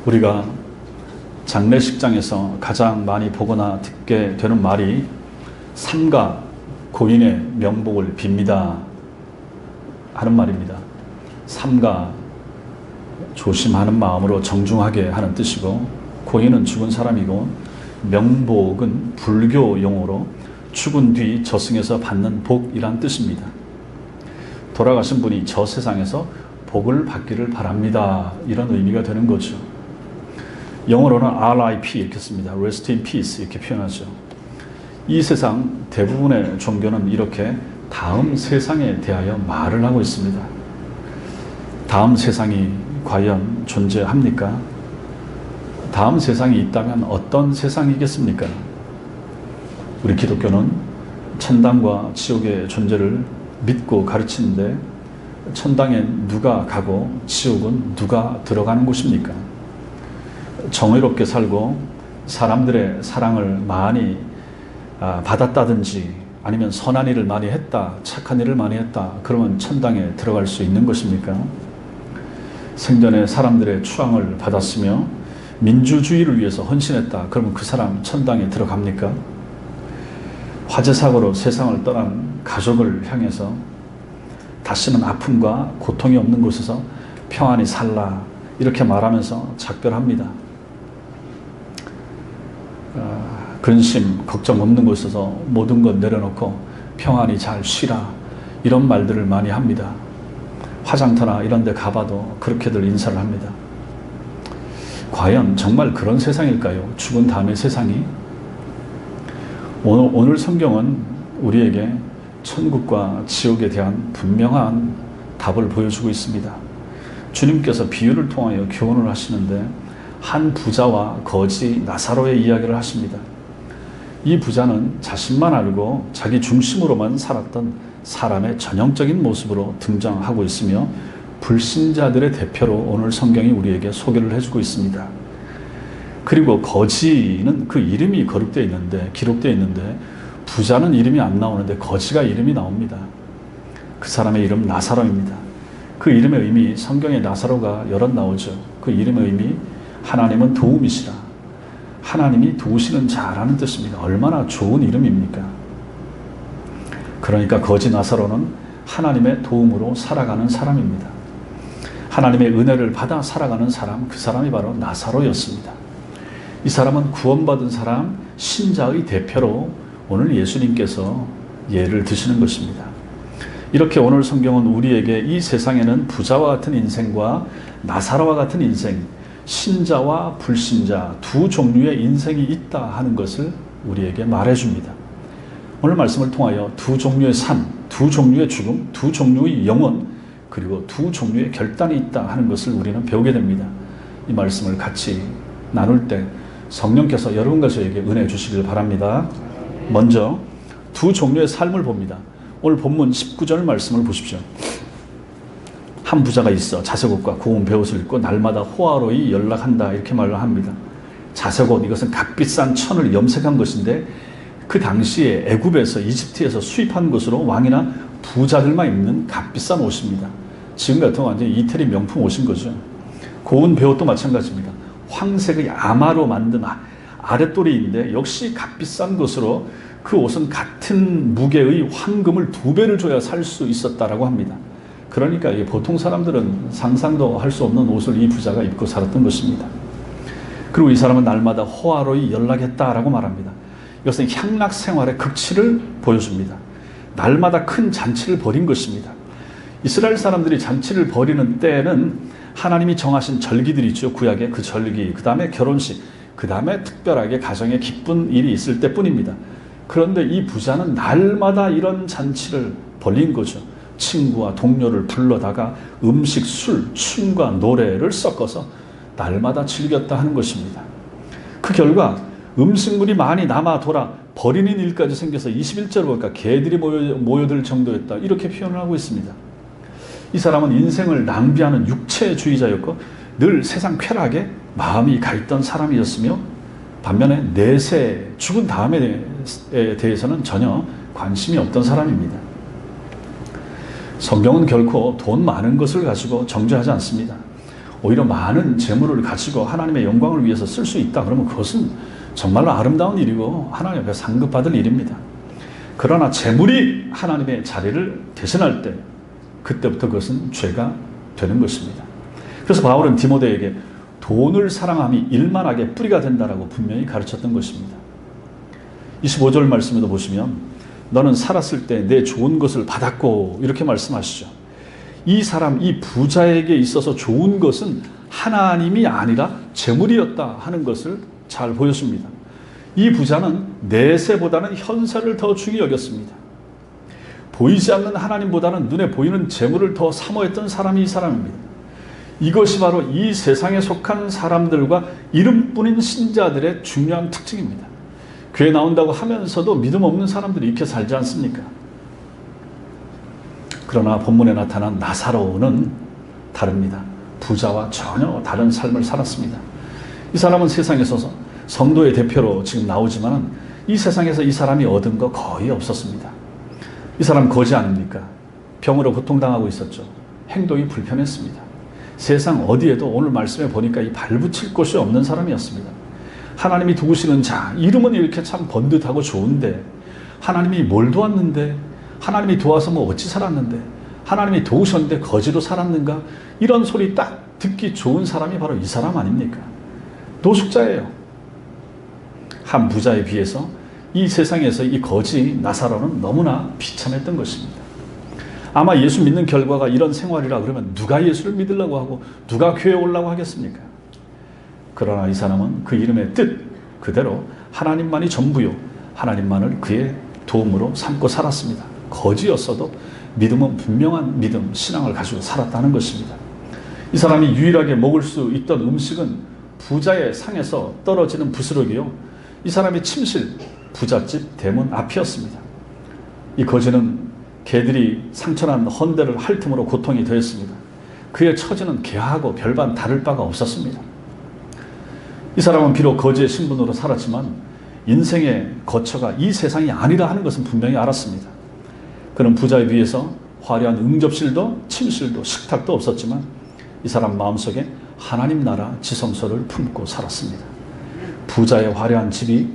우리가 장례식장에서 가장 많이 보거나 듣게 되는 말이 삼가 고인의 명복을 빕니다 하는 말입니다. 삼가 조심하는 마음으로 정중하게 하는 뜻이고, 고인은 죽은 사람이고, 명복은 불교 용어로 죽은 뒤 저승에서 받는 복이란 뜻입니다. 돌아가신 분이 저 세상에서 복을 받기를 바랍니다, 이런 의미가 되는 거죠. 영어로는 RIP 이렇게 씁니다. Rest in Peace 이렇게 표현하죠. 이 세상 대부분의 종교는 이렇게 다음 세상에 대하여 말을 하고 있습니다. 다음 세상이 과연 존재합니까? 다음 세상이 있다면 어떤 세상이겠습니까? 우리 기독교는 천당과 지옥의 존재를 믿고 가르치는데, 천당엔 누가 가고 지옥은 누가 들어가는 곳입니까? 정의롭게 살고 사람들의 사랑을 많이 받았다든지, 아니면 선한 일을 많이 했다, 착한 일을 많이 했다, 그러면 천당에 들어갈 수 있는 것입니까? 생전에 사람들의 추앙을 받았으며 민주주의를 위해서 헌신했다, 그러면 그 사람 천당에 들어갑니까? 화재 사고로 세상을 떠난 가족을 향해서 다시는 아픔과 고통이 없는 곳에서 평안히 살라, 이렇게 말하면서 작별합니다. 근심, 걱정 없는 곳에서 모든 것 내려놓고 평안히 잘 쉬라, 이런 말들을 많이 합니다. 화장터나 이런 데 가봐도 그렇게들 인사를 합니다. 과연 정말 그런 세상일까요? 죽은 다음의 세상이? 오늘 성경은 우리에게 천국과 지옥에 대한 분명한 답을 보여주고 있습니다. 주님께서 비유를 통하여 교훈을 하시는데, 한 부자와 거지 나사로의 이야기를 하십니다. 이 부자는 자신만 알고 자기 중심으로만 살았던 사람의 전형적인 모습으로 등장하고 있으며, 불신자들의 대표로 오늘 성경이 우리에게 소개를 해주고 있습니다. 그리고 거지는 그 이름이 기록되어 있는데 부자는 이름이 안 나오는데 거지가 이름이 나옵니다. 그 사람의 이름 나사로입니다. 그 이름의 의미, 성경에 나사로가 여럿 나오죠. 그 이름의 의미, 하나님은 도움이시라, 하나님이 도우시는 자라는 뜻입니다. 얼마나 좋은 이름입니까? 그러니까 거지 나사로는 하나님의 도움으로 살아가는 사람입니다. 하나님의 은혜를 받아 살아가는 사람, 그 사람이 바로 나사로였습니다. 이 사람은 구원받은 사람, 신자의 대표로 오늘 예수님께서 예를 드시는 것입니다. 이렇게 오늘 성경은 우리에게 이 세상에는 부자와 같은 인생과 나사로와 같은 인생, 신자와 불신자 두 종류의 인생이 있다 하는 것을 우리에게 말해줍니다. 오늘 말씀을 통하여 두 종류의 삶, 두 종류의 죽음, 두 종류의 영혼, 그리고 두 종류의 결단이 있다 하는 것을 우리는 배우게 됩니다. 이 말씀을 같이 나눌 때 성령께서 여러분과 저에게 은혜 주시길 바랍니다. 먼저 두 종류의 삶을 봅니다. 오늘 본문 19절 말씀을 보십시오. 한 부자가 있어 자색옷과 고운 베옷을 입고 날마다 호화로이 연락한다, 이렇게 말을 합니다. 자색옷, 이것은 값비싼 천을 염색한 것인데, 그 당시에 애굽에서, 이집트에서 수입한 것으로 왕이나 부자들만 입는 값비싼 옷입니다. 지금 같은 완전히 이태리 명품 옷인 거죠. 고운 베옷도 마찬가지입니다. 황색의 아마로 만든 아랫도리인데 역시 값비싼 것으로, 그 옷은 같은 무게의 황금을 2배를 줘야 살 수 있었다라고 합니다. 그러니까 보통 사람들은 상상도 할 수 없는 옷을 이 부자가 입고 살았던 것입니다. 그리고 이 사람은 날마다 호화로이 연락했다라고 말합니다. 이것은 향락 생활의 극치를 보여줍니다. 날마다 큰 잔치를 벌인 것입니다. 이스라엘 사람들이 잔치를 벌이는 때에는 하나님이 정하신 절기들이 있죠. 구약의 그 절기, 그 다음에 결혼식, 그 다음에 특별하게 가정에 기쁜 일이 있을 때뿐입니다. 그런데 이 부자는 날마다 이런 잔치를 벌린 거죠. 친구와 동료를 불러다가 음식, 술, 춤과 노래를 섞어서 날마다 즐겼다 하는 것입니다. 그 결과 음식물이 많이 남아 돌아 버리는 일까지 생겨서 21절을 보니까 개들이 모여들 정도였다, 이렇게 표현을 하고 있습니다. 이 사람은 인생을 낭비하는 육체주의자였고 늘 세상 쾌락에 마음이 가 있던 사람이었으며, 반면에 내세, 죽은 다음에 대해서는 전혀 관심이 없던 사람입니다. 성경은 결코 돈 많은 것을 가지고 정죄하지 않습니다. 오히려 많은 재물을 가지고 하나님의 영광을 위해서 쓸 수 있다. 그러면 그것은 정말로 아름다운 일이고 하나님 앞에 상급받을 일입니다. 그러나 재물이 하나님의 자리를 대신할 때 그때부터 그것은 죄가 되는 것입니다. 그래서 바울은 디모데에게 돈을 사랑함이 일만하게 뿌리가 된다라고 분명히 가르쳤던 것입니다. 25절 말씀에도 보시면 너는 살았을 때 내 좋은 것을 받았고 이렇게 말씀하시죠. 이 사람, 이 부자에게 있어서 좋은 것은 하나님이 아니라 재물이었다 하는 것을 잘 보여줍니다. 이 부자는 내세보다는 현세를 더 중히 여겼습니다. 보이지 않는 하나님보다는 눈에 보이는 재물을 더 사모했던 사람이 이 사람입니다. 이것이 바로 이 세상에 속한 사람들과 이름뿐인 신자들의 중요한 특징입니다. 교회 나온다고 하면서도 믿음 없는 사람들이 이렇게 살지 않습니까? 그러나 본문에 나타난 나사로는 다릅니다. 부자와 전혀 다른 삶을 살았습니다. 이 사람은 세상에서 성도의 대표로 지금 나오지만 이 세상에서 이 사람이 얻은 거 거의 없었습니다. 이 사람 거지 아닙니까? 병으로 고통당하고 있었죠. 행동이 불편했습니다. 세상 어디에도 오늘 말씀에 보니까 이 발붙일 곳이 없는 사람이었습니다. 하나님이 두시는 자, 이름은 이렇게 참 번듯하고 좋은데 하나님이 뭘 도왔는데, 하나님이 도와서 뭐 어찌 살았는데, 하나님이 도우셨는데 거지로 살았는가, 이런 소리 딱 듣기 좋은 사람이 바로 이 사람 아닙니까? 노숙자예요. 한 부자에 비해서 이 세상에서 이 거지 나사로는 너무나 비참했던 것입니다. 아마 예수 믿는 결과가 이런 생활이라 그러면 누가 예수를 믿으려고 하고 누가 교회에 오려고 하겠습니까? 그러나 이 사람은 그 이름의 뜻 그대로 하나님만이 전부요, 하나님만을 그의 도움으로 삼고 살았습니다. 거지였어도 믿음은 분명한 믿음, 신앙을 가지고 살았다는 것입니다. 이 사람이 유일하게 먹을 수 있던 음식은 부자의 상에서 떨어지는 부스러기요, 이 사람의 침실, 부잣집 대문 앞이었습니다. 이 거지는 개들이 상처난 헌대를 핥음으로 고통이 되었습니다. 그의 처지는 개하고 별반 다를 바가 없었습니다. 이 사람은 비록 거지의 신분으로 살았지만 인생의 거처가 이 세상이 아니라 하는 것은 분명히 알았습니다. 그는 부자에 비해서 화려한 응접실도 침실도 식탁도 없었지만 이 사람 마음속에 하나님 나라 지성소를 품고 살았습니다. 부자의 화려한 집이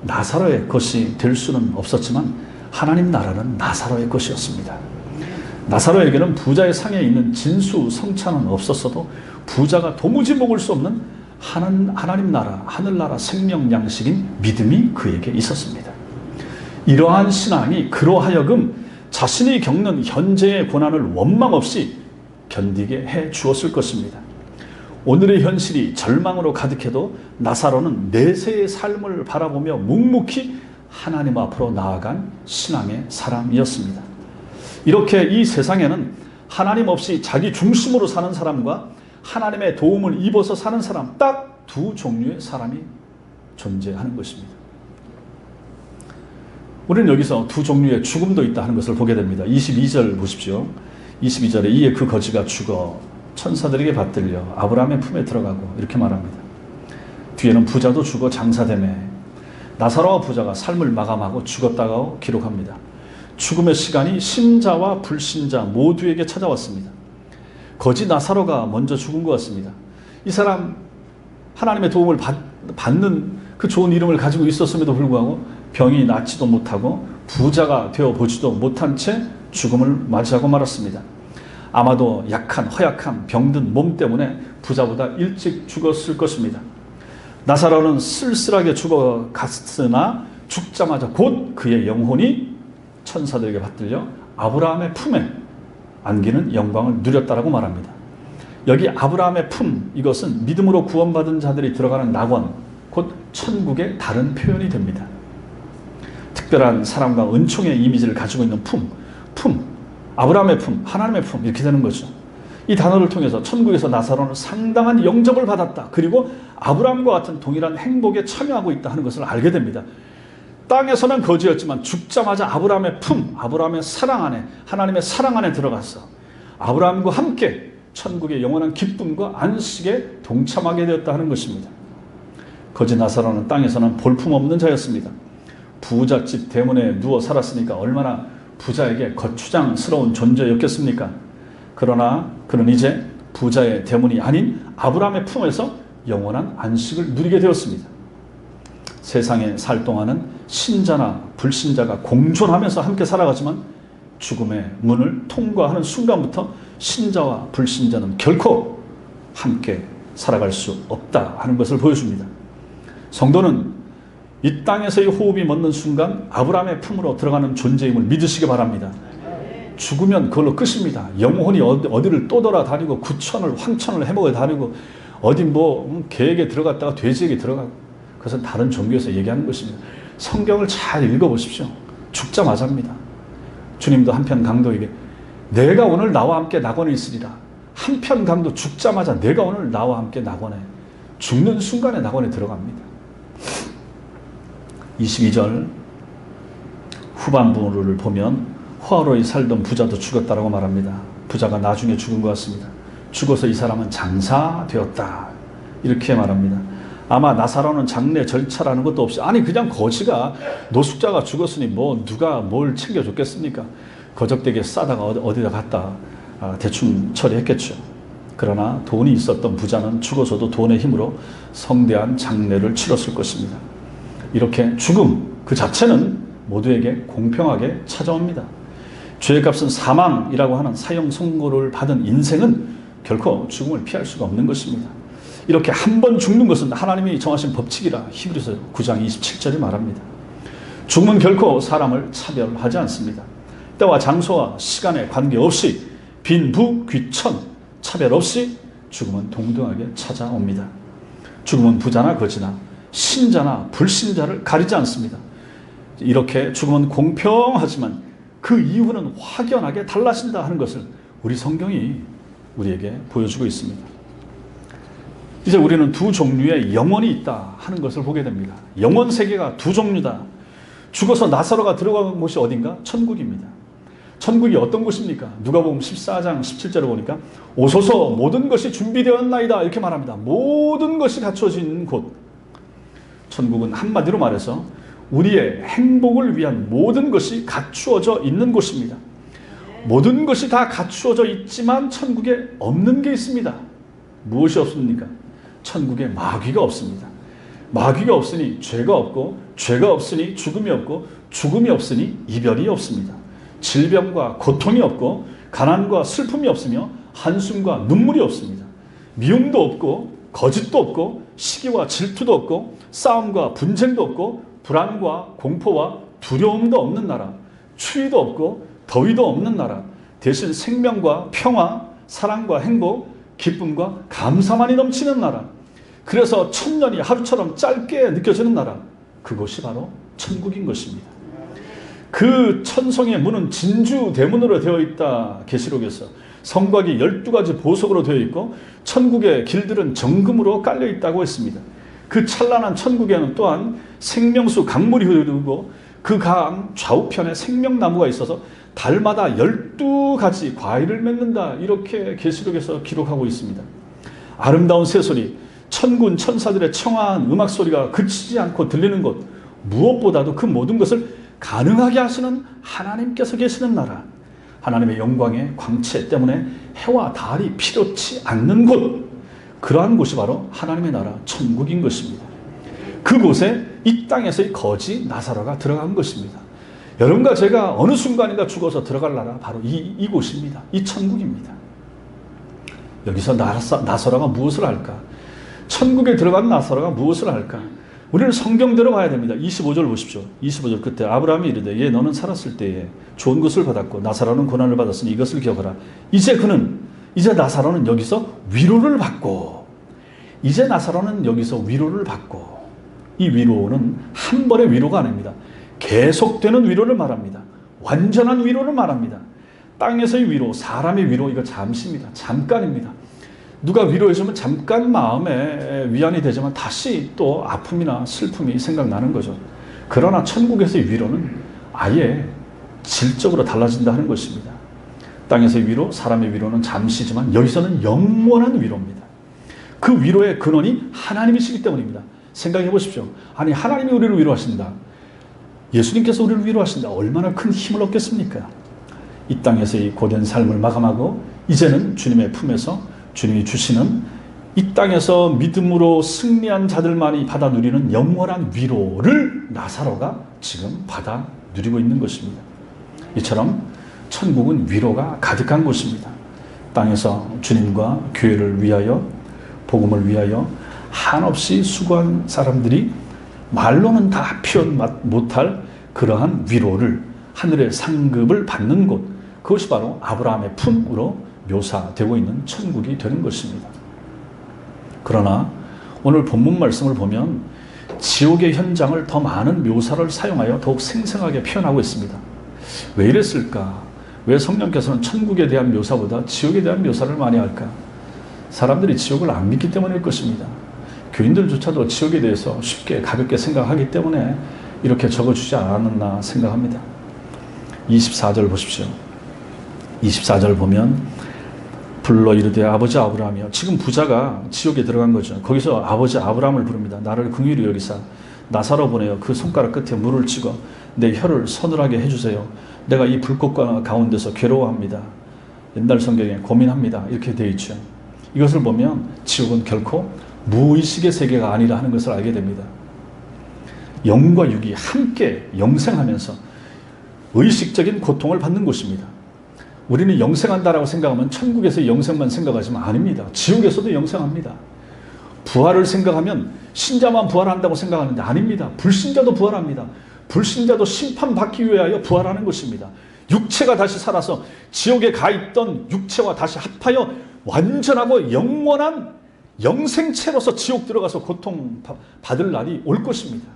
나사로의 것이 될 수는 없었지만 하나님 나라는 나사로의 것이었습니다. 나사로에게는 부자의 상에 있는 진수 성찬은 없었어도 부자가 도무지 먹을 수 없는 하나님 나라, 하늘나라 생명 양식인 믿음이 그에게 있었습니다. 이러한 신앙이 그로 하여금 자신이 겪는 현재의 고난을 원망 없이 견디게 해 주었을 것입니다. 오늘의 현실이 절망으로 가득해도 나사로는 내세의 삶을 바라보며 묵묵히 하나님 앞으로 나아간 신앙의 사람이었습니다. 이렇게 이 세상에는 하나님 없이 자기 중심으로 사는 사람과 하나님의 도움을 입어서 사는 사람, 딱 두 종류의 사람이 존재하는 것입니다. 우리는 여기서 두 종류의 죽음도 있다 하는 것을 보게 됩니다. 22절 보십시오. 22절에 이에 그 거지가 죽어 천사들에게 받들려 아브라함의 품에 들어가고 이렇게 말합니다. 뒤에는 부자도 죽어 장사되매 나사로와 부자가 삶을 마감하고 죽었다고 기록합니다. 죽음의 시간이 신자와 불신자 모두에게 찾아왔습니다. 거지 나사로가 먼저 죽은 것 같습니다. 이 사람 하나님의 도움을 받는 그 좋은 이름을 가지고 있었음에도 불구하고 병이 낫지도 못하고 부자가 되어보지도 못한 채 죽음을 맞이하고 말았습니다. 아마도 약한 허약한 병든 몸 때문에 부자보다 일찍 죽었을 것입니다. 나사로는 쓸쓸하게 죽어갔으나 죽자마자 곧 그의 영혼이 천사들에게 받들려 아브라함의 품에 안기는 영광을 누렸다라고 말합니다. 여기 아브라함의 품, 이것은 믿음으로 구원받은 자들이 들어가는 낙원, 곧 천국의 다른 표현이 됩니다. 특별한 사랑과 은총의 이미지를 가지고 있는 품, 아브라함의 품, 하나님의 품, 이렇게 되는 거죠. 이 단어를 통해서 천국에서 나사로는 상당한 영접을 받았다. 그리고 아브라함과 같은 동일한 행복에 참여하고 있다 하는 것을 알게 됩니다. 땅에서는 거지였지만 죽자마자 아브라함의 품, 아브라함의 사랑 안에, 하나님의 사랑 안에 들어가서 아브라함과 함께 천국의 영원한 기쁨과 안식에 동참하게 되었다 하는 것입니다. 거지 나사로는 땅에서는 볼품없는 자였습니다. 부잣집 대문에 누워 살았으니까 얼마나 부자에게 거추장스러운 존재였겠습니까? 그러나 그는 이제 부자의 대문이 아닌 아브라함의 품에서 영원한 안식을 누리게 되었습니다. 세상에 살 동안은 신자나 불신자가 공존하면서 함께 살아가지만 죽음의 문을 통과하는 순간부터 신자와 불신자는 결코 함께 살아갈 수 없다 하는 것을 보여줍니다. 성도는 이 땅에서의 호흡이 멎는 순간 아브라함의 품으로 들어가는 존재임을 믿으시기 바랍니다. 죽으면 그걸로 끝입니다. 영혼이 어디를 또 돌아다니고 구천을 황천을 해먹어 다니고 어디 개에게 들어갔다가 돼지에게 들어가고, 그것은 다른 종교에서 얘기하는 것입니다. 성경을 잘 읽어보십시오. 죽자마자입니다. 주님도 한편 강도에게 내가 오늘 나와 함께 낙원에 있으리라. 한편 강도 죽자마자 내가 오늘 나와 함께 낙원에, 죽는 순간에 낙원에 들어갑니다. 22절 후반부를 보면 호화로이 살던 부자도 죽었다라고 말합니다. 부자가 나중에 죽은 것 같습니다. 죽어서 이 사람은 장사되었다 이렇게 말합니다. 아마 나사로는 장례 절차라는 것도 없이, 아니 그냥 거지가, 노숙자가 죽었으니 누가 뭘 챙겨줬겠습니까? 거적되게 싸다가 어디다 갖다 대충 처리했겠죠. 그러나 돈이 있었던 부자는 죽어서도 돈의 힘으로 성대한 장례를 치렀을 것입니다. 이렇게 죽음 그 자체는 모두에게 공평하게 찾아옵니다. 죄의 값은 사망이라고 하는 사형 선고를 받은 인생은 결코 죽음을 피할 수가 없는 것입니다. 이렇게 한 번 죽는 것은 하나님이 정하신 법칙이라 히브리서 9장 27절이 말합니다. 죽음은 결코 사람을 차별하지 않습니다. 때와 장소와 시간에 관계없이 빈부 귀천 차별 없이 죽음은 동등하게 찾아옵니다. 죽음은 부자나 거지나 신자나 불신자를 가리지 않습니다. 이렇게 죽음은 공평하지만 그 이유는 확연하게 달라진다 하는 것을 우리 성경이 우리에게 보여주고 있습니다. 이제 우리는 두 종류의 영혼이 있다 하는 것을 보게 됩니다. 영혼 세계가 두 종류다. 죽어서 나사로가 들어간 곳이 어딘가? 천국입니다. 천국이 어떤 곳입니까? 누가복음 14장 17절에 보니까 오소서 모든 것이 준비되었나이다 이렇게 말합니다. 모든 것이 갖춰진 곳. 천국은 한마디로 말해서 우리의 행복을 위한 모든 것이 갖추어져 있는 곳입니다. 모든 것이 다 갖추어져 있지만 천국에 없는 게 있습니다. 무엇이 없습니까? 천국에 마귀가 없습니다. 마귀가 없으니 죄가 없고, 죄가 없으니 죽음이 없고, 죽음이 없으니 이별이 없습니다. 질병과 고통이 없고, 가난과 슬픔이 없으며 한숨과 눈물이 없습니다. 미움도 없고, 거짓도 없고, 시기와 질투도 없고, 싸움과 분쟁도 없고, 불안과 공포와 두려움도 없는 나라, 추위도 없고 더위도 없는 나라, 대신 생명과 평화, 사랑과 행복, 기쁨과 감사만이 넘치는 나라, 그래서 천년이 하루처럼 짧게 느껴지는 나라, 그곳이 바로 천국인 것입니다. 그 천성의 문은 진주 대문으로 되어 있다. 계시록에서 성곽이 12가지 보석으로 되어 있고 천국의 길들은 정금으로 깔려 있다고 했습니다. 그 찬란한 천국에는 또한 생명수 강물이 흐르고 그 강 좌우편에 생명나무가 있어서 달마다 12가지 과일을 맺는다. 이렇게 계시록에서 기록하고 있습니다. 아름다운 새소리, 천군 천사들의 청아한 음악 소리가 그치지 않고 들리는 곳, 무엇보다도 그 모든 것을 가능하게 하시는 하나님께서 계시는 나라, 하나님의 영광의 광채 때문에 해와 달이 필요치 않는 곳, 그러한 곳이 바로 하나님의 나라 천국인 것입니다. 그곳에 이 땅에서의 거지 나사로가 들어간 것입니다. 여러분과 제가 어느 순간인가 죽어서 들어갈 나라 바로 이곳입니다. 이 천국입니다. 여기서 나사로가 무엇을 할까? 천국에 들어간 나사로가 무엇을 할까? 우리는 성경대로 봐야 됩니다. 25절 보십시오. 25절 끝에 아브라함이 이르되 얘 너는 살았을 때에 좋은 것을 받았고 나사로는 고난을 받았으니 이것을 기억하라. 이제 나사로는 여기서 위로를 받고, 이제 나사로는 여기서 위로를 받고, 이 위로는 한 번의 위로가 아닙니다. 계속되는 위로를 말합니다. 완전한 위로를 말합니다. 땅에서의 위로, 사람의 위로, 이거 잠시입니다. 잠깐입니다. 누가 위로해주면 잠깐 마음에 위안이 되지만 다시 또 아픔이나 슬픔이 생각나는 거죠. 그러나 천국에서의 위로는 아예 질적으로 달라진다 하는 것입니다. 땅에서의 위로, 사람의 위로는 잠시지만 여기서는 영원한 위로입니다. 그 위로의 근원이 하나님이시기 때문입니다. 생각해 보십시오. 아니 하나님이 우리를 위로하신다. 예수님께서 우리를 위로하신다. 얼마나 큰 힘을 얻겠습니까? 이 땅에서의 고된 삶을 마감하고 이제는 주님의 품에서 주님이 주시는 이 땅에서 믿음으로 승리한 자들만이 받아 누리는 영원한 위로를 나사로가 지금 받아 누리고 있는 것입니다. 이처럼 천국은 위로가 가득한 곳입니다. 땅에서 주님과 교회를 위하여, 복음을 위하여 한없이 수고한 사람들이 말로는 다 표현 못할 그러한 위로를, 하늘의 상급을 받는 곳, 그것이 바로 아브라함의 품으로 묘사되고 있는 천국이 되는 것입니다. 그러나 오늘 본문 말씀을 보면 지옥의 현장을 더 많은 묘사를 사용하여 더욱 생생하게 표현하고 있습니다. 왜 이랬을까? 왜 성령께서는 천국에 대한 묘사보다 지옥에 대한 묘사를 많이 할까? 사람들이 지옥을 안 믿기 때문일 것입니다. 교인들조차도 지옥에 대해서 쉽게 가볍게 생각하기 때문에 이렇게 적어주지 않았나 생각합니다. 24절 보십시오. 24절 보면 불러 이르되 아버지 아브라함이여. 지금 부자가 지옥에 들어간 거죠. 거기서 아버지 아브라함을 부릅니다. 나를 긍휼히 여기사 나사로 보내어 그 손가락 끝에 물을 찍어 내 혀를 서늘하게 해주세요. 내가 이 불꽃 가운데서 괴로워합니다. 옛날 성경에 고민합니다. 이렇게 되어 있죠. 이것을 보면 지옥은 결코 무의식의 세계가 아니라 하는 것을 알게 됩니다. 영과 육이 함께 영생하면서 의식적인 고통을 받는 곳입니다. 우리는 영생한다라고 생각하면 천국에서 영생만 생각하지만 아닙니다. 지옥에서도 영생합니다. 부활을 생각하면 신자만 부활한다고 생각하는데 아닙니다. 불신자도 부활합니다. 불신자도 심판받기 위하여 부활하는 것입니다. 육체가 다시 살아서 지옥에 가 있던 육체와 다시 합하여 완전하고 영원한 영생체로서 지옥 들어가서 고통받을 날이 올 것입니다.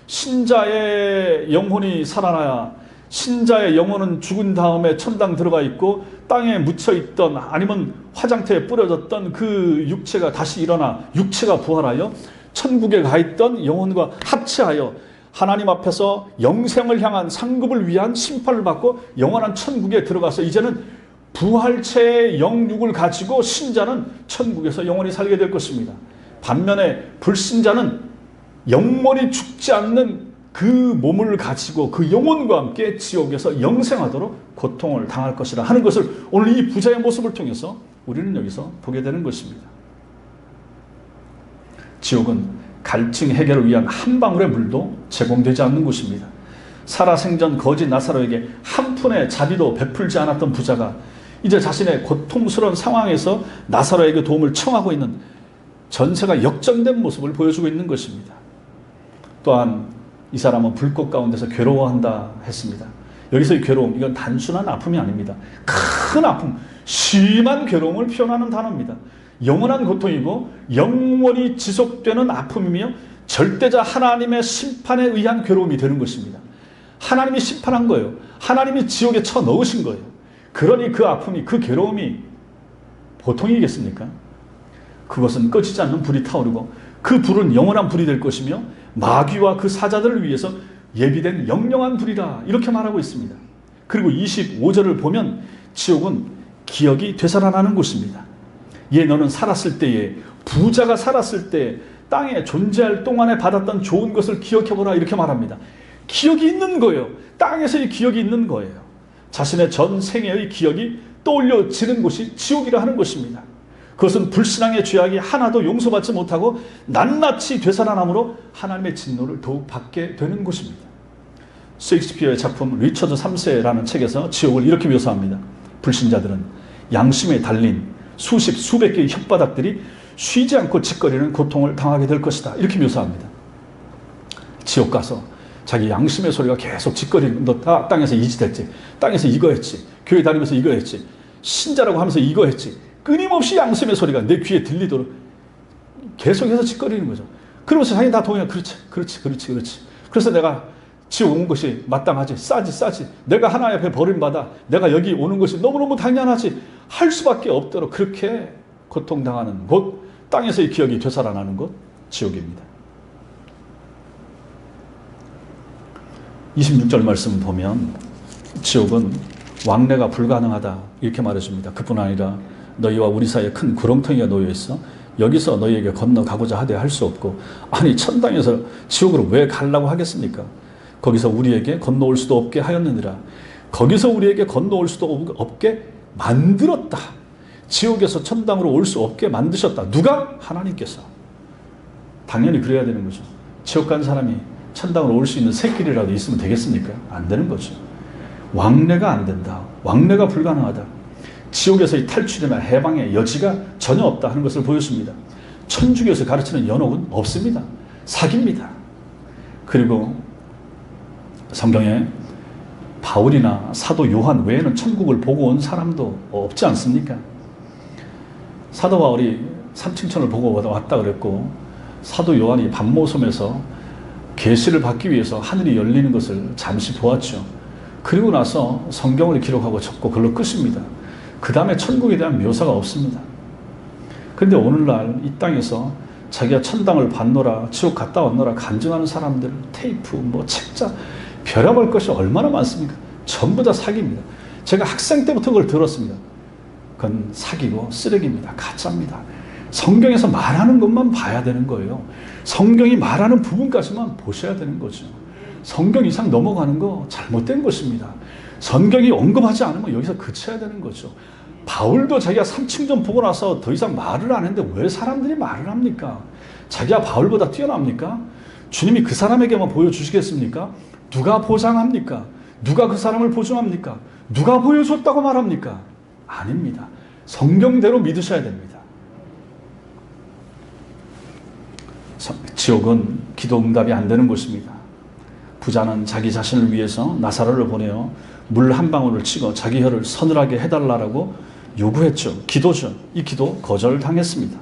신자의 영혼이 살아나야, 신자의 영혼은 죽은 다음에 천당 들어가 있고 땅에 묻혀있던, 아니면 화장터에 뿌려졌던 그 육체가 다시 일어나 육체가 부활하여 천국에 가 있던 영혼과 합체하여 하나님 앞에서 영생을 향한 상급을 위한 심판을 받고 영원한 천국에 들어가서 이제는 부활체의 영육을 가지고 신자는 천국에서 영원히 살게 될 것입니다. 반면에 불신자는 영원히 죽지 않는 그 몸을 가지고 그 영혼과 함께 지옥에서 영생하도록 고통을 당할 것이라 하는 것을 오늘 이 부자의 모습을 통해서 우리는 여기서 보게 되는 것입니다. 지옥은 갈증 해결을 위한 한 방울의 물도 제공되지 않는 곳입니다. 살아생전 거지 나사로에게 한 푼의 자비도 베풀지 않았던 부자가 이제 자신의 고통스러운 상황에서 나사로에게 도움을 청하고 있는 전세가 역전된 모습을 보여주고 있는 것입니다. 또한 이 사람은 불꽃 가운데서 괴로워한다 했습니다. 여기서 이 괴로움, 이건 단순한 아픔이 아닙니다. 큰 아픔, 심한 괴로움을 표현하는 단어입니다. 영원한 고통이고 영원히 지속되는 아픔이며 절대자 하나님의 심판에 의한 괴로움이 되는 것입니다. 하나님이 심판한 거예요. 하나님이 지옥에 쳐넣으신 거예요. 그러니 그 아픔이, 그 괴로움이 보통이겠습니까? 그것은 꺼지지 않는 불이 타오르고 그 불은 영원한 불이 될 것이며 마귀와 그 사자들을 위해서 예비된 영영한 불이라, 이렇게 말하고 있습니다. 그리고 25절을 보면 지옥은 기억이 되살아나는 곳입니다. 예, 너는 살았을 때에, 부자가 살았을 때 땅에 존재할 동안에 받았던 좋은 것을 기억해보라, 이렇게 말합니다. 기억이 있는 거예요. 땅에서의 기억이 있는 거예요. 자신의 전 생애의 기억이 떠올려지는 곳이 지옥이라 하는 것입니다. 그것은 불신앙의 죄악이 하나도 용서받지 못하고 낱낱이 되살아남으로 하나님의 진노를 더욱 받게 되는 곳입니다. 셰익스피어의 작품 리처드 3세라는 책에서 지옥을 이렇게 묘사합니다. 불신자들은 양심에 달린 수백 개의 혓바닥들이 쉬지 않고 짓거리는 고통을 당하게 될 것이다, 이렇게 묘사합니다. 지옥 가서 자기 양심의 소리가 계속 짓거리는, 너 땅에서 이 짓 했지, 땅에서 이거 했지, 교회 다니면서 이거 했지, 신자라고 하면서 이거 했지, 끊임없이 양심의 소리가 내 귀에 들리도록 계속해서 짓거리는 거죠. 그러면서 자기 다 동의해. 그렇지. 그래서 내가 지옥 온 것이 마땅하지, 싸지. 내가 하나님 앞에 버림받아 내가 여기 오는 것이 너무너무 당연하지 할 수밖에 없도록 그렇게 고통당하는 곳, 땅에서의 기억이 되살아나는 곳, 지옥입니다. 26절 말씀 보면 지옥은 왕래가 불가능하다, 이렇게 말해줍니다. 그뿐 아니라 너희와 우리 사이에 큰 구렁텅이가 놓여있어 여기서 너희에게 건너가고자 하되 할 수 없고, 아니 천당에서 지옥으로 왜 가려고 하겠습니까? 거기서 우리에게 건너올 수도 없게 하였느니라. 거기서 우리에게 건너올 수도 없게 만들었다. 지옥에서 천당으로 올 수 없게 만드셨다. 누가? 하나님께서. 당연히 그래야 되는 거죠. 지옥 간 사람이 천당으로 올 수 있는 새길이라도 있으면 되겠습니까? 안 되는 거죠. 왕래가 안 된다. 왕래가 불가능하다. 지옥에서의 탈출이나 해방의 여지가 전혀 없다 하는 것을 보여줍니다. 천주교에서 가르치는 연옥은 없습니다. 사기입니다. 그리고 성경에 바울이나 사도 요한 외에는 천국을 보고 온 사람도 없지 않습니까? 사도 바울이 삼층천을 보고 왔다 그랬고, 사도 요한이 밤모섬에서 계시를 받기 위해서 하늘이 열리는 것을 잠시 보았죠. 그리고 나서 성경을 기록하고 적고 그걸로 끝입니다. 그 다음에 천국에 대한 묘사가 없습니다. 그런데 오늘날 이 땅에서 자기가 천당을 봤노라, 지옥 갔다 왔노라 간증하는 사람들, 테이프, 책자, 별의별 것이 얼마나 많습니까? 전부 다 사기입니다. 제가 학생 때부터 그걸 들었습니다. 그건 사기고 쓰레기입니다. 가짜입니다. 성경에서 말하는 것만 봐야 되는 거예요. 성경이 말하는 부분까지만 보셔야 되는 거죠. 성경 이상 넘어가는 거 잘못된 것입니다. 성경이 언급하지 않으면 여기서 그쳐야 되는 거죠. 바울도 자기가 삼층전 보고 나서 더 이상 말을 안 했는데 왜 사람들이 말을 합니까? 자기가 바울보다 뛰어납니까? 주님이 그 사람에게만 보여주시겠습니까? 누가 보장합니까? 누가 그 사람을 보증합니까? 누가 보여줬다고 말합니까? 아닙니다. 성경대로 믿으셔야 됩니다. 지옥은 기도 응답이 안 되는 곳입니다. 부자는 자기 자신을 위해서 나사로를 보내어 물 한 방울을 치고 자기 혀를 서늘하게 해달라고 요구했죠. 기도죠. 이 기도 거절당했습니다.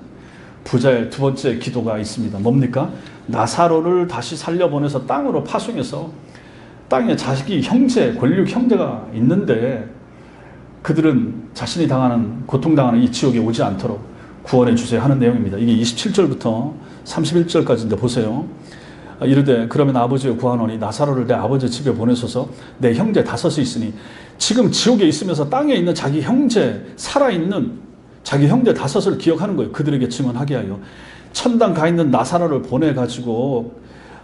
부자의 두 번째 기도가 있습니다. 뭡니까? 나사로를 다시 살려보내서 땅으로 파송해서 땅에 자식이 형제, 권력 형제가 있는데 그들은 자신이 당하는, 고통당하는 이 지옥에 오지 않도록 구원해 주세요 하는 내용입니다. 이게 27절부터 31절까지인데 보세요. 이르되 그러면 아버지의 구하노니 나사로를 내 아버지 집에 보내소서. 내 형제 다섯이 있으니, 지금 지옥에 있으면서 땅에 있는 자기 형제, 살아있는 자기 형제 다섯을 기억하는 거예요. 그들에게 증언하게 하여 천당 가 있는 나사로를 보내가지고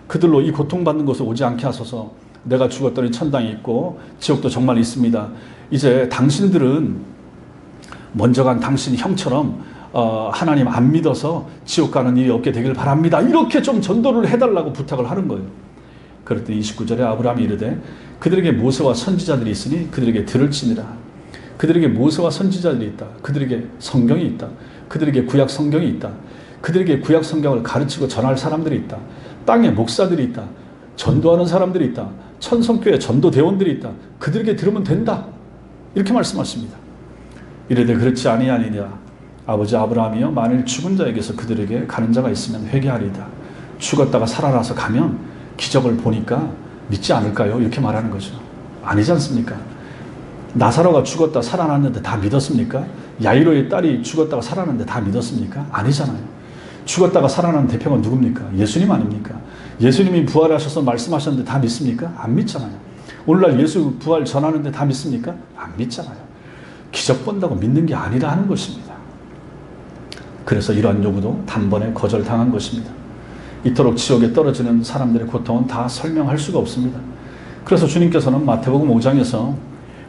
그들로 이 고통받는 곳에 오지 않게 하소서. 내가 죽었더니 천당이 있고 지옥도 정말 있습니다. 이제 당신들은 먼저 간 당신 형처럼 하나님 안 믿어서 지옥 가는 일이 없게 되길 바랍니다. 이렇게 좀 전도를 해달라고 부탁을 하는 거예요. 그랬더니 29절에 아브라함이 이르되 그들에게 모세와 선지자들이 있으니 그들에게 들을지니라. 그들에게 모세와 선지자들이 있다. 그들에게 성경이 있다. 그들에게 구약 성경이 있다. 그들에게 구약 성경을 가르치고 전할 사람들이 있다. 땅에 목사들이 있다. 전도하는 사람들이 있다. 천성교회 전도대원들이 있다. 그들에게 들으면 된다. 이렇게 말씀하십니다. 이르되 그렇지 아니하니냐. 아버지 아브라함이여, 만일 죽은 자에게서 그들에게 가는 자가 있으면 회개하리이다. 죽었다가 살아나서 가면 기적을 보니까 믿지 않을까요? 이렇게 말하는 거죠. 아니지 않습니까? 나사로가 죽었다 살아났는데 다 믿었습니까? 야이로의 딸이 죽었다가 살아났는데 다 믿었습니까? 아니잖아요. 죽었다가 살아난 대표가 누굽니까? 예수님 아닙니까? 예수님이 부활하셔서 말씀하셨는데 다 믿습니까? 안 믿잖아요. 오늘날 예수 부활 전하는데 다 믿습니까? 안 믿잖아요. 기적 본다고 믿는 게 아니라 하는 것입니다. 그래서 이러한 요구도 단번에 거절당한 것입니다. 이토록 지옥에 떨어지는 사람들의 고통은 다 설명할 수가 없습니다. 그래서 주님께서는 마태복음 5장에서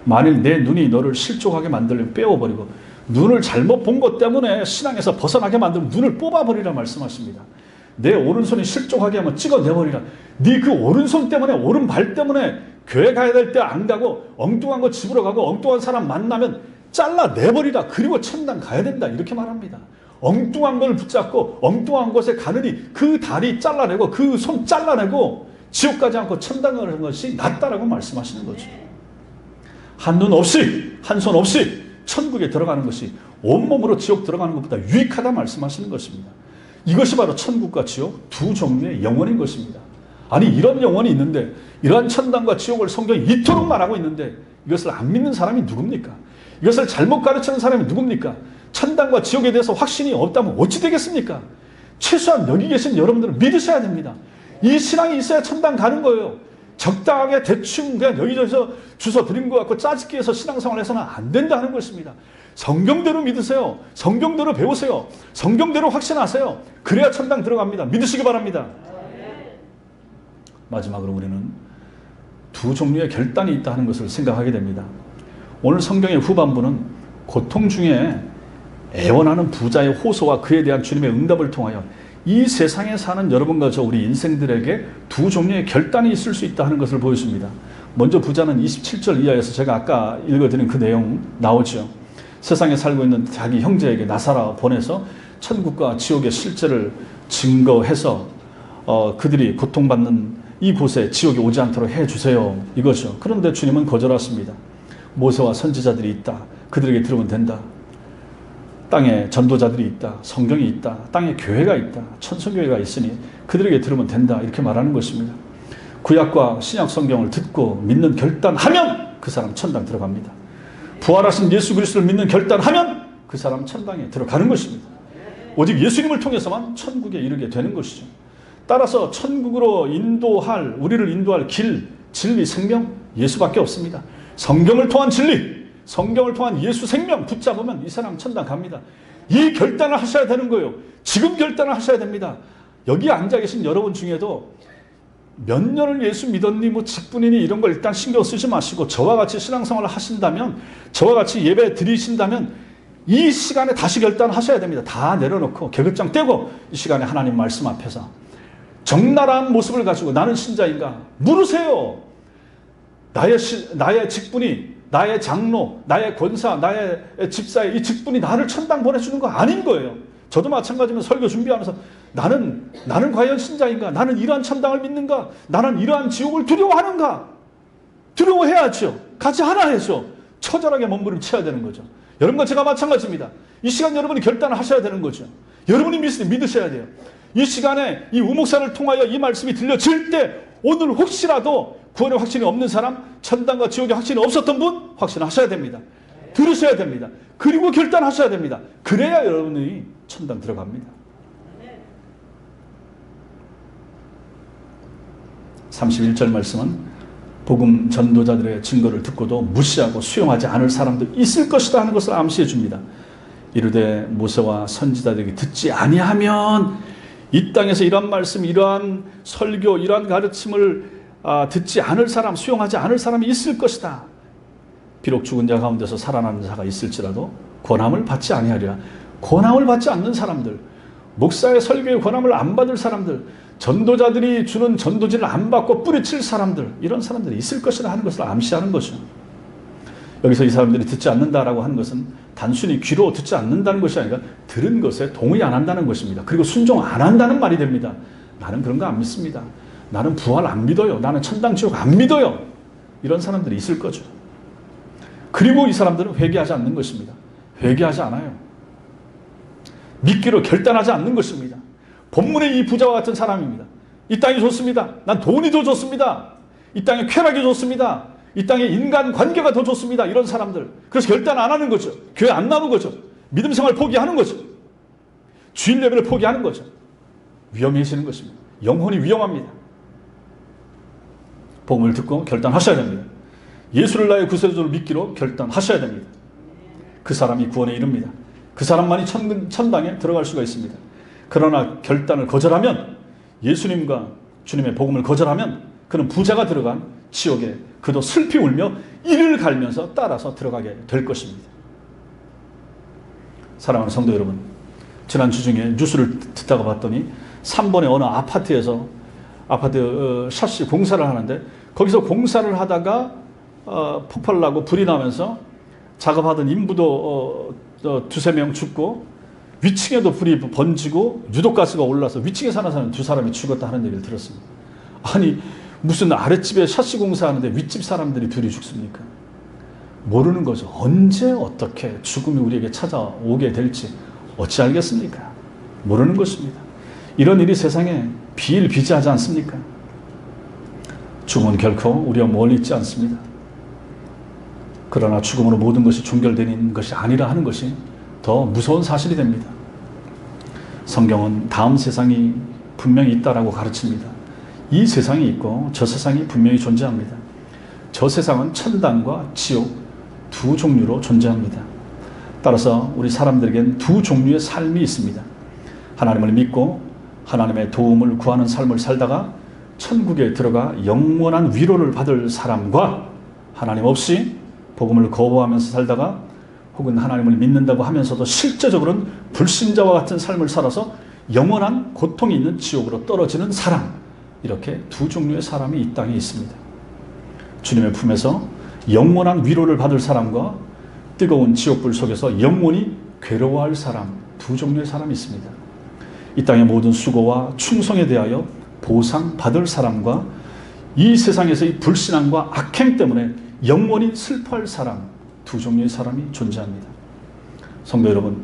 만일 내 눈이 너를 실족하게 만들면 빼어버리고, 눈을 잘못 본 것 때문에 신앙에서 벗어나게 만들면 눈을 뽑아버리라 말씀하십니다. 내 오른손이 실족하게 하면 찍어내버리라. 네 그 오른손 때문에, 오른발 때문에 교회 가야 될 때 안 가고 엉뚱한 거 집으로 가고 엉뚱한 사람 만나면 잘라내버리라. 그리고 천당 가야 된다. 이렇게 말합니다. 엉뚱한 걸 붙잡고 엉뚱한 곳에 가느니 그 다리 잘라내고 그 손 잘라내고 지옥 가지 않고 천당 가는 것이 낫다라고 말씀하시는 거죠. 한 눈 없이, 한 손 없이 천국에 들어가는 것이 온몸으로 지옥 들어가는 것보다 유익하다 말씀하시는 것입니다. 이것이 바로 천국과 지옥 두 종류의 영혼인 것입니다. 아니, 이런 영혼이 있는데, 이러한 천당과 지옥을 성경이 이토록 말하고 있는데 이것을 안 믿는 사람이 누굽니까? 이것을 잘못 가르치는 사람이 누굽니까? 천당과 지옥에 대해서 확신이 없다면 어찌 되겠습니까? 최소한 여기 계신 여러분들은 믿으셔야 됩니다. 이 신앙이 있어야 천당 가는 거예요. 적당하게 대충 그냥 여기저기서 주워 드린 것 같고 짜집기 해서 신앙생활 해서는 안 된다는 것입니다. 성경대로 믿으세요. 성경대로 배우세요. 성경대로 확신하세요. 그래야 천당 들어갑니다. 믿으시기 바랍니다. 마지막으로 우리는 두 종류의 결단이 있다 하는 것을 생각하게 됩니다. 오늘 성경의 후반부는 고통 중에 애원하는 부자의 호소와 그에 대한 주님의 응답을 통하여 이 세상에 사는 여러분과 저 우리 인생들에게 두 종류의 결단이 있을 수 있다 하는 것을 보여줍니다. 먼저 부자는 27절 이하에서 제가 아까 읽어드린 그 내용 나오죠. 세상에 살고 있는 자기 형제에게 나사라 보내서 천국과 지옥의 실제를 증거해서 그들이 고통받는 이곳에 지옥이 오지 않도록 해주세요, 이거죠. 그런데 주님은 거절하십니다. 모세와 선지자들이 있다. 그들에게 들으면 된다. 땅에 전도자들이 있다. 성경이 있다. 땅에 교회가 있다. 천성교회가 있으니 그들에게 들으면 된다. 이렇게 말하는 것입니다. 구약과 신약 성경을 듣고 믿는 결단하면 그 사람 천당 들어갑니다. 부활하신 예수 그리스도를 믿는 결단하면 그 사람 천당에 들어가는 것입니다. 오직 예수님을 통해서만 천국에 이르게 되는 것이죠. 따라서 천국으로 우리를 인도할 길, 진리, 생명 예수밖에 없습니다. 성경을 통한 진리, 성경을 통한 예수 생명 붙잡으면 이 사람 천당 갑니다. 이 결단을 하셔야 되는 거예요. 지금 결단을 하셔야 됩니다. 여기 앉아 계신 여러분 중에도 몇 년을 예수 믿었니, 뭐 직분이니 이런 걸 일단 신경 쓰지 마시고 저와 같이 신앙생활을 하신다면, 저와 같이 예배 드리신다면 이 시간에 다시 결단하셔야 됩니다. 다 내려놓고 계급장 떼고 이 시간에 하나님 말씀 앞에서 적나라한 모습을 가지고 나는 신자인가 물으세요. 나의 직분이, 나의 장로, 나의 권사, 나의 집사의 이 직분이 나를 천당 보내주는 거 아닌 거예요. 저도 마찬가지면 설교 준비하면서 나는 과연 신자인가? 나는 이러한 천당을 믿는가? 나는 이러한 지옥을 두려워하는가? 두려워해야죠. 같이 하나 해서 처절하게 몸부림쳐야 되는 거죠. 여러분과 제가 마찬가지입니다. 이 시간 여러분이 결단을 하셔야 되는 거죠. 여러분이 믿으셔야 돼요. 이 시간에 이 우목사를 통하여 이 말씀이 들려질 때 오늘 혹시라도 구원의 확신이 없는 사람, 천당과 지옥의 확신이 없었던 분 확신하셔야 됩니다. 들으셔야 됩니다. 그리고 결단하셔야 됩니다. 그래야 여러분이 천당 들어갑니다. 31절 말씀은 복음 전도자들의 증거를 듣고도 무시하고 수용하지 않을 사람도 있을 것이다 하는 것을 암시해 줍니다. 이르되 모세와 선지자들에게 듣지 아니하면 이 땅에서 이러한 말씀, 이러한 설교, 이러한 가르침을 듣지 않을 사람, 수용하지 않을 사람이 있을 것이다. 비록 죽은 자 가운데서 살아나는 자가 있을지라도 권함을 받지 아니하리라. 권함을 받지 않는 사람들, 목사의 설교의 권함을 안 받을 사람들, 전도자들이 주는 전도지를 안 받고 뿌리칠 사람들, 이런 사람들이 있을 것이라 하는 것을 암시하는 거죠. 여기서 이 사람들이 듣지 않는다라고 하는 것은 단순히 귀로 듣지 않는다는 것이 아니라 들은 것에 동의 안 한다는 것입니다. 그리고 순종 안 한다는 말이 됩니다. 나는 그런 거 안 믿습니다. 나는 부활 안 믿어요. 나는 천당 지옥 안 믿어요. 이런 사람들이 있을 거죠. 그리고 이 사람들은 회개하지 않는 것입니다. 회개하지 않아요. 믿기로 결단하지 않는 것입니다. 본문의 이 부자와 같은 사람입니다. 이 땅이 좋습니다. 난 돈이 더 좋습니다. 이 땅의 쾌락이 좋습니다. 이 땅의 인간 관계가 더 좋습니다. 이런 사람들. 그래서 결단 안 하는 거죠. 교회 안 나오는 거죠. 믿음 생활 포기하는 거죠. 주일 예배를 포기하는 거죠. 위험해지는 것입니다. 영혼이 위험합니다. 복음을 듣고 결단하셔야 됩니다. 예수를 나의 구세주로 믿기로 결단하셔야 됩니다. 그 사람이 구원에 이릅니다. 그 사람만이 천당에 들어갈 수가 있습니다. 그러나 결단을 거절하면, 예수님과 주님의 복음을 거절하면 그는 부자가 들어간 지옥에 그도 슬피 울며 이를 갈면서 따라서 들어가게 될 것입니다. 사랑하는 성도 여러분, 지난 주 중에 뉴스를 듣다가 봤더니 3번의 어느 아파트에서 아파트 샤시 공사를 하는데 거기서 공사를 하다가 폭발을 하고 불이 나면서 작업하던 인부도 두세 명 죽고 위층에도 불이 번지고 유독가스가 올라서 위층에 사는 사람 두 사람이 죽었다 하는 얘기를 들었습니다. 아니 무슨 아랫집에 샤시 공사하는데 윗집 사람들이 둘이 죽습니까? 모르는 거죠. 언제 어떻게 죽음이 우리에게 찾아오게 될지 어찌 알겠습니까? 모르는 것입니다. 이런 일이 세상에 비일비재하지 않습니까? 죽음은 결코 우리와 멀리 있지 않습니다. 그러나 죽음으로 모든 것이 종결되는 것이 아니라 하는 것이 더 무서운 사실이 됩니다. 성경은 다음 세상이 분명히 있다라고 가르칩니다. 이 세상이 있고 저 세상이 분명히 존재합니다. 저 세상은 천당과 지옥 두 종류로 존재합니다. 따라서 우리 사람들에겐 두 종류의 삶이 있습니다. 하나님을 믿고 하나님의 도움을 구하는 삶을 살다가 천국에 들어가 영원한 위로를 받을 사람과 하나님 없이 복음을 거부하면서 살다가 혹은 하나님을 믿는다고 하면서도 실제적으로는 불신자와 같은 삶을 살아서 영원한 고통이 있는 지옥으로 떨어지는 사람, 이렇게 두 종류의 사람이 이 땅에 있습니다. 주님의 품에서 영원한 위로를 받을 사람과 뜨거운 지옥불 속에서 영원히 괴로워할 사람, 두 종류의 사람이 있습니다. 이 땅의 모든 수고와 충성에 대하여 보상받을 사람과 이 세상에서의 불신앙과 악행 때문에 영원히 슬퍼할 사람, 두 종류의 사람이 존재합니다. 성도 여러분,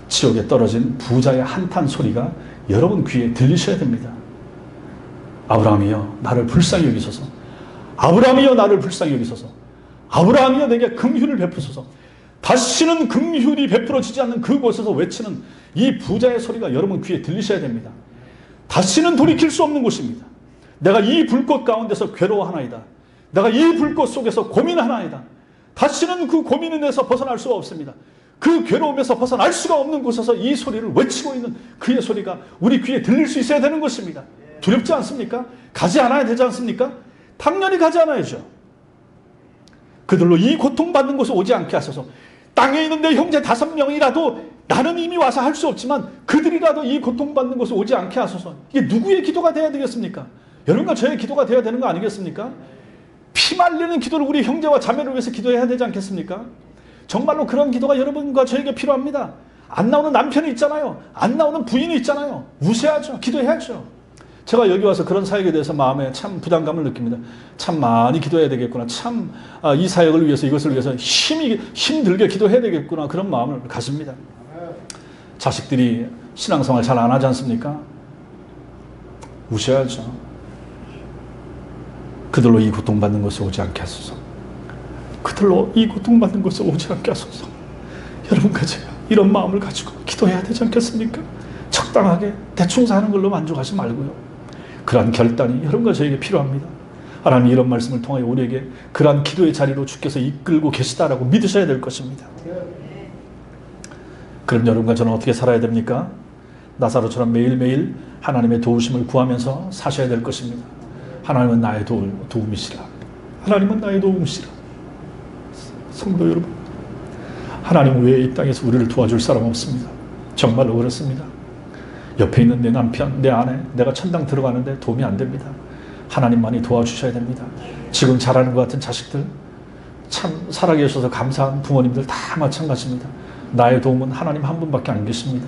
지옥에 떨어진 부자의 한탄 소리가 여러분 귀에 들리셔야 됩니다. 아브라함이여 나를 불쌍히 여기소서, 아브라함이여 나를 불쌍히 여기소서, 아브라함이여 내게 긍휼을 베푸소서. 다시는 긍휼이 베풀어지지 않는 그곳에서 외치는 이 부자의 소리가 여러분 귀에 들리셔야 됩니다. 다시는 돌이킬 수 없는 곳입니다. 내가 이 불꽃 가운데서 괴로워하나이다. 내가 이 불꽃 속에서 고민하나이다. 다시는 그 고민에서 벗어날 수가 없습니다. 그 괴로움에서 벗어날 수가 없는 곳에서 이 소리를 외치고 있는 그의 소리가 우리 귀에 들릴 수 있어야 되는 것입니다. 두렵지 않습니까? 가지 않아야 되지 않습니까? 당연히 가지 않아야죠. 그들로 이 고통받는 곳에 오지 않게 하소서. 땅에 있는 내 형제 5명이라도 나는 이미 와서 할 수 없지만 그들이라도 이 고통받는 곳에 오지 않게 하소서. 이게 누구의 기도가 되어야 되겠습니까? 여러분과 저의 기도가 되어야 되는 거 아니겠습니까? 피 말리는 기도를 우리 형제와 자매를 위해서 기도해야 되지 않겠습니까? 정말로 그런 기도가 여러분과 저에게 필요합니다. 안 나오는 남편이 있잖아요. 안 나오는 부인이 있잖아요. 우세하죠. 기도해야죠. 제가 여기 와서 그런 사역에 대해서 마음에 참 부담감을 느낍니다. 참 많이 기도해야 되겠구나. 참 이 사역을 위해서, 이것을 위해서 힘들게 기도해야 되겠구나. 그런 마음을 가집니다. 자식들이 신앙생활 잘 안 하지 않습니까? 우셔야죠. 그들로 이 고통받는 곳에 오지 않게 하소서. 그들로 이 고통받는 곳에 오지 않게 하소서. 여러분과 제가 이런 마음을 가지고 기도해야 되지 않겠습니까? 적당하게 대충 사는 걸로 만족하지 말고요. 그러한 결단이 여러분과 저에게 필요합니다. 하나님 이런 말씀을 통하여 우리에게 그러한 기도의 자리로 주께서 이끌고 계시다라고 믿으셔야 될 것입니다. 그럼 여러분과 저는 어떻게 살아야 됩니까? 나사로처럼 매일매일 하나님의 도우심을 구하면서 사셔야 될 것입니다. 하나님은 나의 도움이시라. 하나님은 나의 도움이시라. 성도 여러분, 하나님 외에 이 땅에서 우리를 도와줄 사람 없습니다. 정말로 그렇습니다. 옆에 있는 내 남편, 내 아내, 내가 천당 들어가는데 도움이 안 됩니다. 하나님만이 도와주셔야 됩니다. 지금 자라는 것 같은 자식들, 참 살아계셔서 감사한 부모님들 다 마찬가지입니다. 나의 도움은 하나님 한 분밖에 안 계십니다.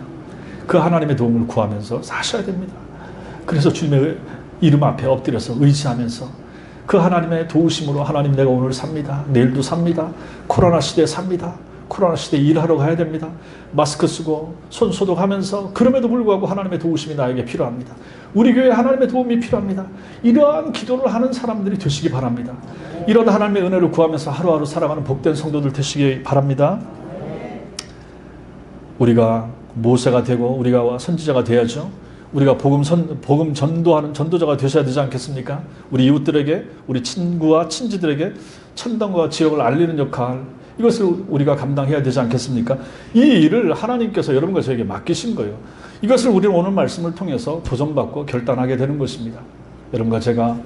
그 하나님의 도움을 구하면서 사셔야 됩니다. 그래서 주님의 이름 앞에 엎드려서 의지하면서 그 하나님의 도우심으로 하나님 내가 오늘 삽니다. 내일도 삽니다. 코로나 시대에 삽니다. 코로나 시대에 일하러 가야 됩니다. 마스크 쓰고 손 소독하면서 그럼에도 불구하고 하나님의 도우심이 나에게 필요합니다. 우리 교회에 하나님의 도움이 필요합니다. 이러한 기도를 하는 사람들이 되시기 바랍니다. 이런 하나님의 은혜를 구하면서 하루하루 살아가는 복된 성도들 되시기 바랍니다. 우리가 모세가 되고 우리가 선지자가 되어야죠. 우리가 복음 전도하는 전도자가 되셔야 되지 않겠습니까? 우리 이웃들에게, 우리 친구와 친지들에게 천당과 지옥을 알리는 역할, 이것을 우리가 감당해야 되지 않겠습니까? 이 일을 하나님께서 여러분과 저에게 맡기신 거예요. 이것을 우리는 오늘 말씀을 통해서 도전받고 결단하게 되는 것입니다. 여러분과 제가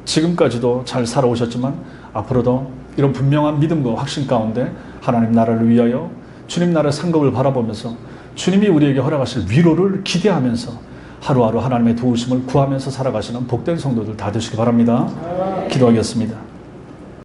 지금까지도 잘 살아오셨지만 앞으로도 이런 분명한 믿음과 확신 가운데 하나님 나라를 위하여 주님 나라의 상급을 바라보면서 주님이 우리에게 허락하실 위로를 기대하면서 하루하루 하나님의 도우심을 구하면서 살아가시는 복된 성도들 다 되시기 바랍니다. 기도하겠습니다.